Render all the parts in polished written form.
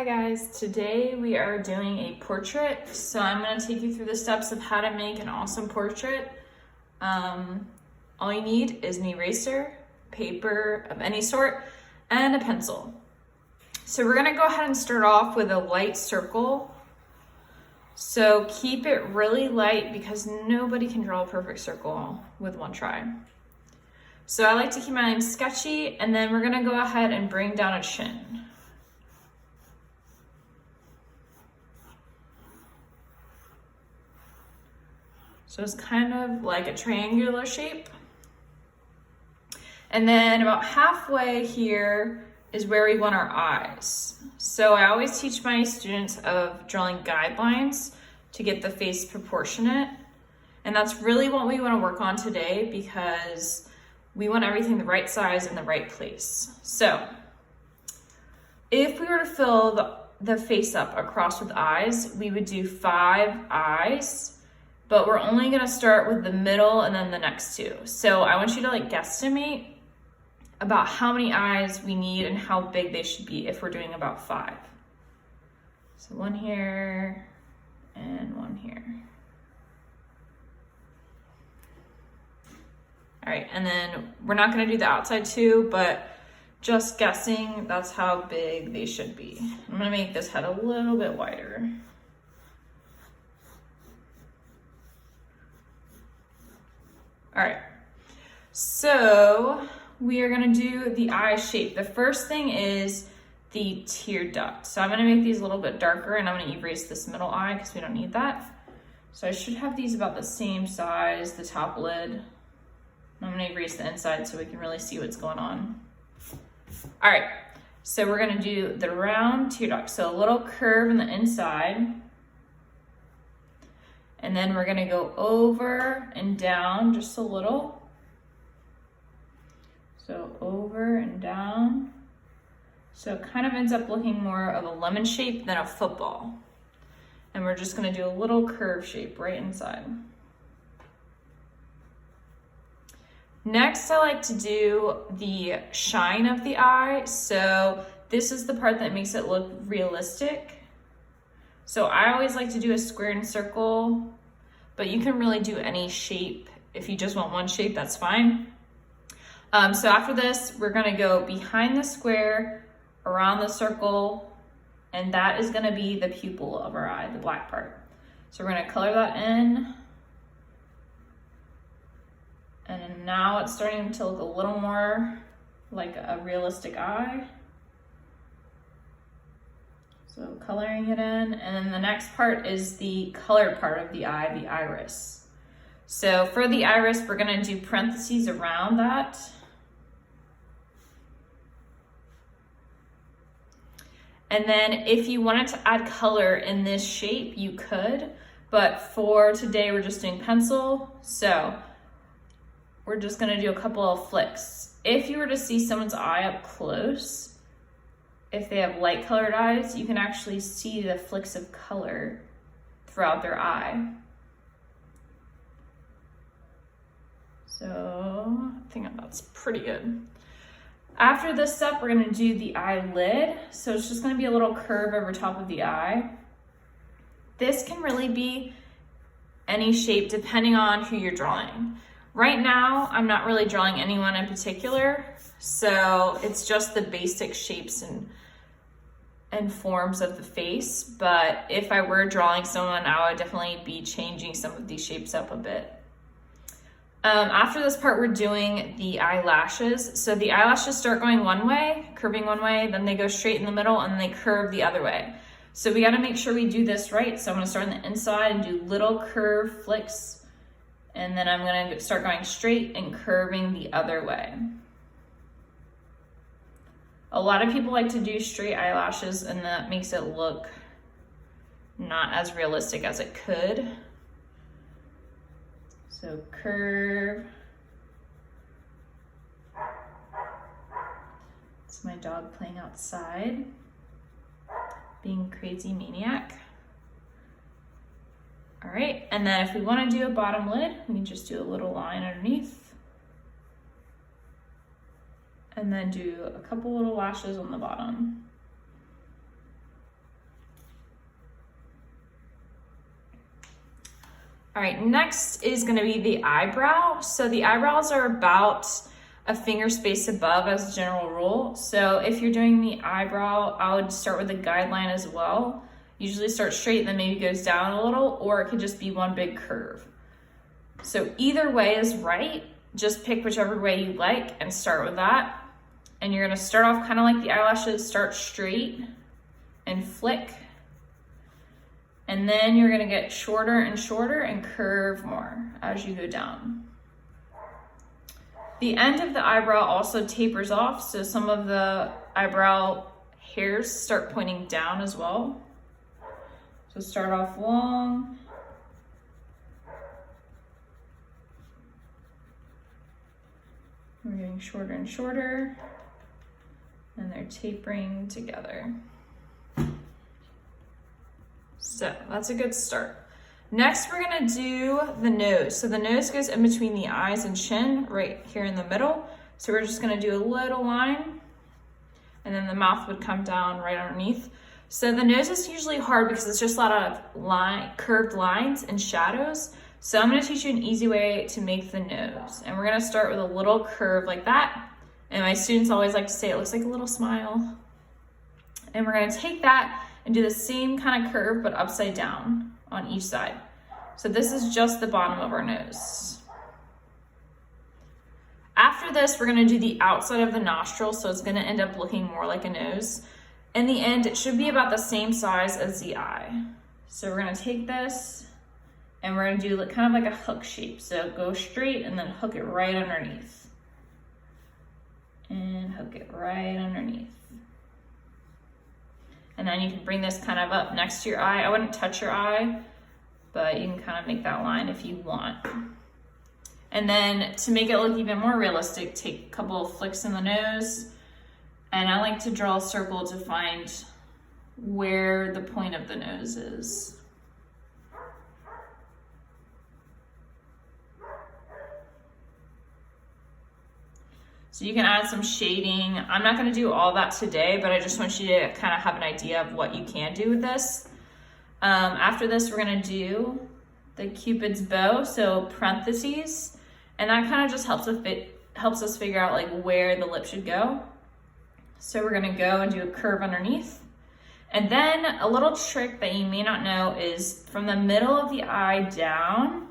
Hi guys, today we are doing a portrait. So I'm going to take you through the steps of how to make an awesome portrait. All you need is an eraser, paper of any sort, and a pencil. So we're going to go ahead and start off with a light circle. So keep it really light because nobody can draw a perfect circle with one try. So I like to keep mine sketchy, and then we're going to go ahead and bring down a chin. So it's kind of like a triangular shape. And then about halfway here is where we want our eyes. So I always teach my students of drawing guidelines to get the face proportionate. And that's really what we want to work on today because we want everything the right size in the right place. So if we were to fill the face up across with eyes, we would do 5 eyes. But we're only gonna start with the middle and then the next 2. So I want you to guesstimate about how many eyes we need and how big they should be if we're doing about 5. So 1 here and 1 here. All right, and then we're not gonna do the outside 2, but just guessing, that's how big they should be. I'm gonna make this head a little bit wider. All right, so we are gonna do the eye shape. The first thing is the tear duct. So I'm gonna make these a little bit darker and I'm gonna erase this middle eye because we don't need that. So I should have these about the same size, the top lid. I'm gonna erase the inside so we can really see what's going on. All right, so we're gonna do the round tear duct. So a little curve in the inside. And then we're gonna go over and down just a little. So over and down. So it kind of ends up looking more of a lemon shape than a football. And we're just gonna do a little curve shape right inside. Next, I like to do the shine of the eye. So this is the part that makes it look realistic. So I always like to do a square and circle, but you can really do any shape. If you just want one shape, that's fine. So after this, we're gonna go behind the square, around the circle, and that is gonna be the pupil of our eye, the black part. So we're gonna color that in. And now it's starting to look a little more like a realistic eye. So coloring it in, and then the next part is the colored part of the eye, the iris. So for the iris, we're gonna do parentheses around that. And then if you wanted to add color in this shape, you could, but for today, we're just doing pencil. So we're just gonna do a couple of flicks. If you were to see someone's eye up close, if they have light colored eyes, you can actually see the flicks of color throughout their eye. So I think that's pretty good. After this step, we're gonna do the eyelid. So it's just gonna be a little curve over top of the eye. This can really be any shape depending on who you're drawing. Right now, I'm not really drawing anyone in particular, so it's just the basic shapes and forms of the face. But if I were drawing someone, I would definitely be changing some of these shapes up a bit. After this part, we're doing the eyelashes. So the eyelashes start going one way, curving one way, then they go straight in the middle, and then they curve the other way. So we gotta make sure we do this right. So I'm gonna start on the inside and do little curve flicks. And then I'm gonna start going straight and curving the other way. A lot of people like to do straight eyelashes and that makes it look not as realistic as it could. So curve. It's my dog playing outside, being crazy maniac. All right, and then if we want to do a bottom lid, we can just do a little line underneath. And then do a couple little lashes on the bottom. All right, next is gonna be the eyebrow. So the eyebrows are about a finger space above as a general rule. So if you're doing the eyebrow, I would start with the guideline as well. Usually start straight and then maybe goes down a little, or it could just be one big curve. So either way is right. Just pick whichever way you like and start with that. And you're gonna start off kind of like the eyelashes, start straight and flick. And then you're gonna get shorter and shorter and curve more as you go down. The end of the eyebrow also tapers off, so some of the eyebrow hairs start pointing down as well. So start off long. We're getting shorter and shorter, and they're tapering together. So that's a good start. Next, we're gonna do the nose. So the nose goes in between the eyes and chin, right here in the middle. So we're just gonna do a little line, and then the mouth would come down right underneath. So the nose is usually hard because it's just a lot of curved lines and shadows. So I'm gonna teach you an easy way to make the nose. And we're gonna start with a little curve like that. And my students always like to say it looks like a little smile. And we're gonna take that and do the same kind of curve, but upside down on each side. So this is just the bottom of our nose. After this, we're gonna do the outside of the nostril, so it's gonna end up looking more like a nose. In the end, it should be about the same size as the eye. So we're gonna take this and we're gonna do kind of like a hook shape. So go straight and then hook it right underneath. And hook it right underneath. And then you can bring this kind of up next to your eye. I wouldn't touch your eye, but you can kind of make that line if you want. And then to make it look even more realistic, take a couple of flicks in the nose. And I like to draw a circle to find where the point of the nose is. So you can add some shading. I'm not gonna do all that today, but I just want you to kind of have an idea of what you can do with this. After this, we're gonna do the Cupid's bow, so parentheses, and that kind of just helps us figure out like where the lip should go. So we're gonna go and do a curve underneath. And then a little trick that you may not know is from the middle of the eye down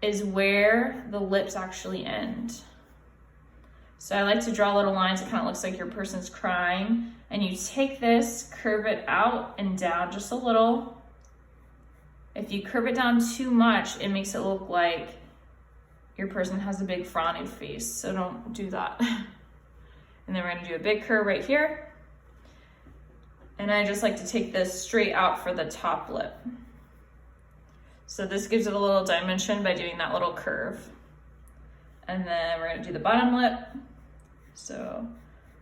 is where the lips actually end. So I like to draw little lines. It kind of looks like your person's crying. And you take this, curve it out and down just a little. If you curve it down too much, it makes it look like your person has a big frowny face. So don't do that. And then we're gonna do a big curve right here. And I just like to take this straight out for the top lip. So this gives it a little dimension by doing that little curve. And then we're gonna do the bottom lip. So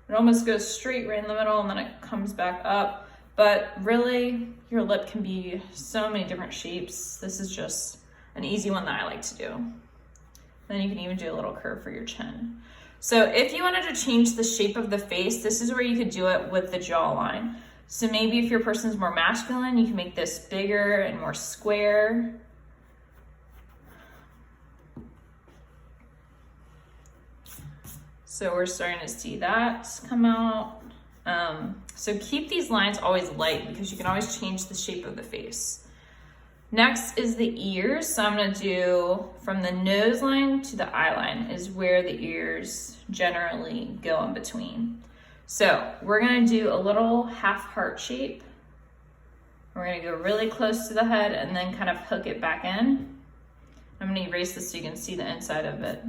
it almost goes straight right in the middle and then it comes back up. But really, your lip can be so many different shapes. This is just an easy one that I like to do. Then you can even do a little curve for your chin. So if you wanted to change the shape of the face, this is where you could do it with the jawline. So maybe if your person's more masculine, you can make this bigger and more square. So we're starting to see that come out. So keep these lines always light because you can always change the shape of the face. Next is the ears. So I'm gonna do from the nose line to the eye line is where the ears generally go in between. So we're gonna do a little half heart shape. We're gonna go really close to the head and then kind of hook it back in. I'm gonna erase this so you can see the inside of it.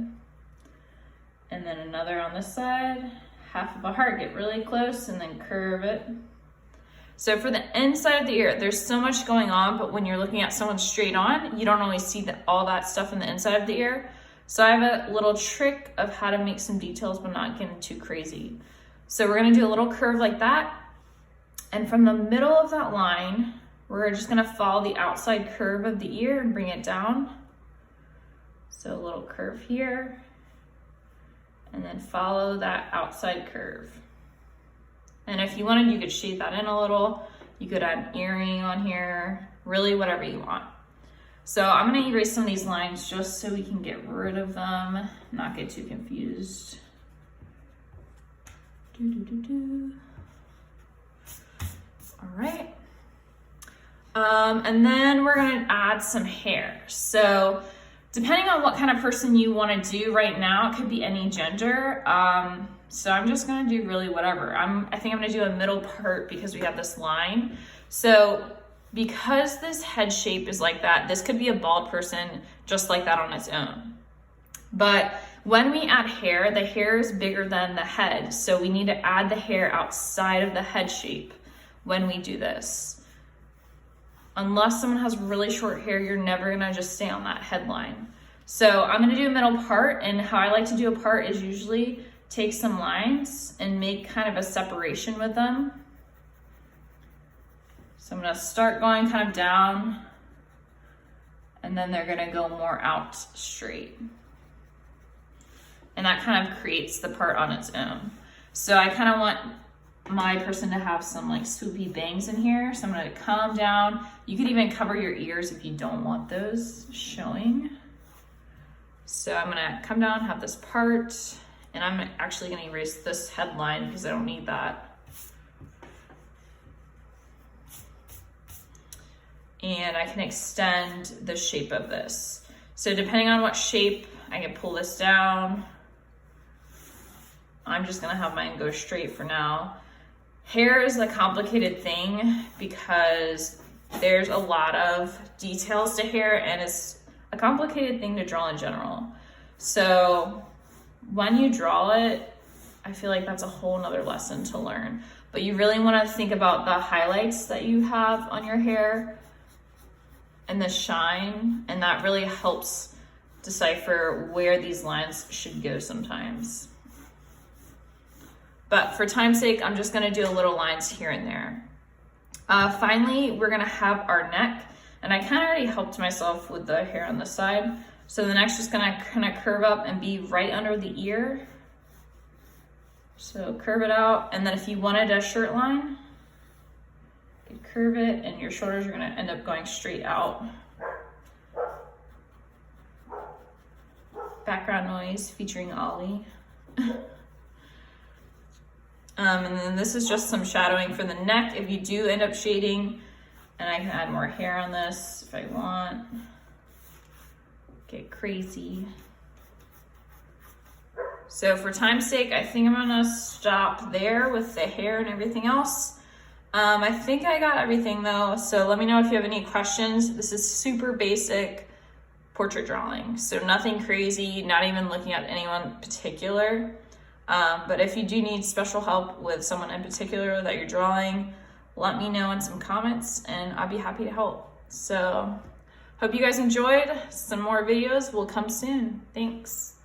And then another on this side, half of a heart, get really close and then curve it. So for the inside of the ear, there's so much going on, but when you're looking at someone straight on, you don't always see all that stuff in the inside of the ear. So I have a little trick of how to make some details, but not getting too crazy. So we're gonna do a little curve like that. And from the middle of that line, we're just gonna follow the outside curve of the ear and bring it down. So a little curve here. And then follow that outside curve. And if you wanted, you could shade that in a little. You could add an earring on here, really whatever you want. So I'm gonna erase some of these lines just so we can get rid of them, not get too confused. All right. And then we're gonna add some hair. So depending on what kind of person you wanna do right now, it could be any gender. So I'm just gonna do really whatever. I think I'm gonna do a middle part because we have this line. So because this head shape is like that, this could be a bald person just like that on its own. But when we add hair, the hair is bigger than the head. So we need to add the hair outside of the head shape when we do this. Unless someone has really short hair, you're never gonna just stay on that headline. So I'm gonna do a middle part, and how I like to do a part is usually take some lines and make kind of a separation with them. So I'm gonna start going kind of down, and then they're gonna go more out straight. And that kind of creates the part on its own. So I kind of want my person to have some like swoopy bangs in here. So I'm gonna come down. You could even cover your ears if you don't want those showing. So I'm gonna come down, have this part, and I'm actually gonna erase this headline because I don't need that. And I can extend the shape of this. So depending on what shape, I can pull this down. I'm just gonna have mine go straight for now. Hair is a complicated thing because there's a lot of details to hair, and it's a complicated thing to draw in general. So when you draw it, I feel like that's a whole nother lesson to learn. But you really wanna think about the highlights that you have on your hair and the shine, and that really helps decipher where these lines should go sometimes. But for time's sake, I'm just gonna do a little lines here and there. Finally, we're gonna have our neck, and I kind of already helped myself with the hair on this side. So the neck's just gonna kind of curve up and be right under the ear. So curve it out, and then if you wanted a shirt line, you could curve it, and your shoulders are gonna end up going straight out. Background noise featuring Ollie. And then this is just some shadowing for the neck if you do end up shading, and I can add more hair on this if I want. Get crazy. So for time's sake, I think I'm gonna stop there with the hair and everything else. I think I got everything though, so let me know if you have any questions. This is super basic portrait drawing, so nothing crazy, not even looking at anyone particular. But if you do need special help with someone in particular that you're drawing, let me know in some comments and I'll be happy to help. So hope you guys enjoyed. Some more videos will come soon. Thanks.